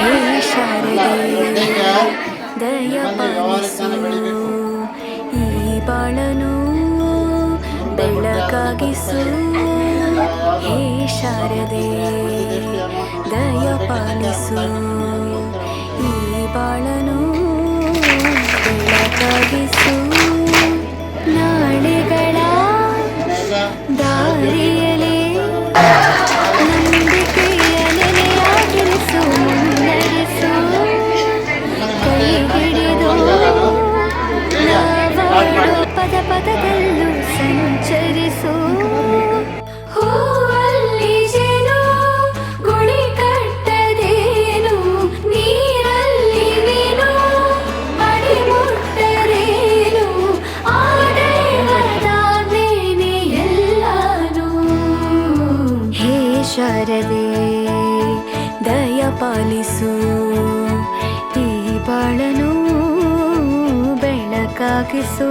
ಹೇ ಶಾರದೆ ದಯ ಪಾಲಿಸು ಈ ಬಾಳನು ಬೆಳಕಾಗಿಸು. ಹೇ ಶಾರದೆ ದಯ ಪಾಲಿಸು ಈ ಬಾಳನು ಬೆಳಕಾಗಿಸು. ನಾಳೆಗಳ ದಾರಿಯಲೇ ನಂಬಿಕೆಯ ನೆಲೆಯಾಗಿರಿಸು, ಮುನ್ನಡೆಸು. ಕೈ ಹಿಡಿದು ನಾವಾಡೋ ಪದ ಪದದಲ್ಲೂ ಸಂಚರಿಸು. ಹೂವಲ್ಲಿ ಜೇನು ಗುಳಿ ಕಟ್ಟದೇನು, ನೀರಲ್ಲಿ ಮೀನು ಅಡಿ ಮುಟ್ಟರೇನು, ಆ ದೈವದಾಜ್ಞೆನೇ ಎಲ್ಲಾನು. ಹೇ ಶಾರದೆ ದಯ ಪಾಲಿಸು ಈ ಬಾಳನು ಬೆಳಕಾಗಿಸು.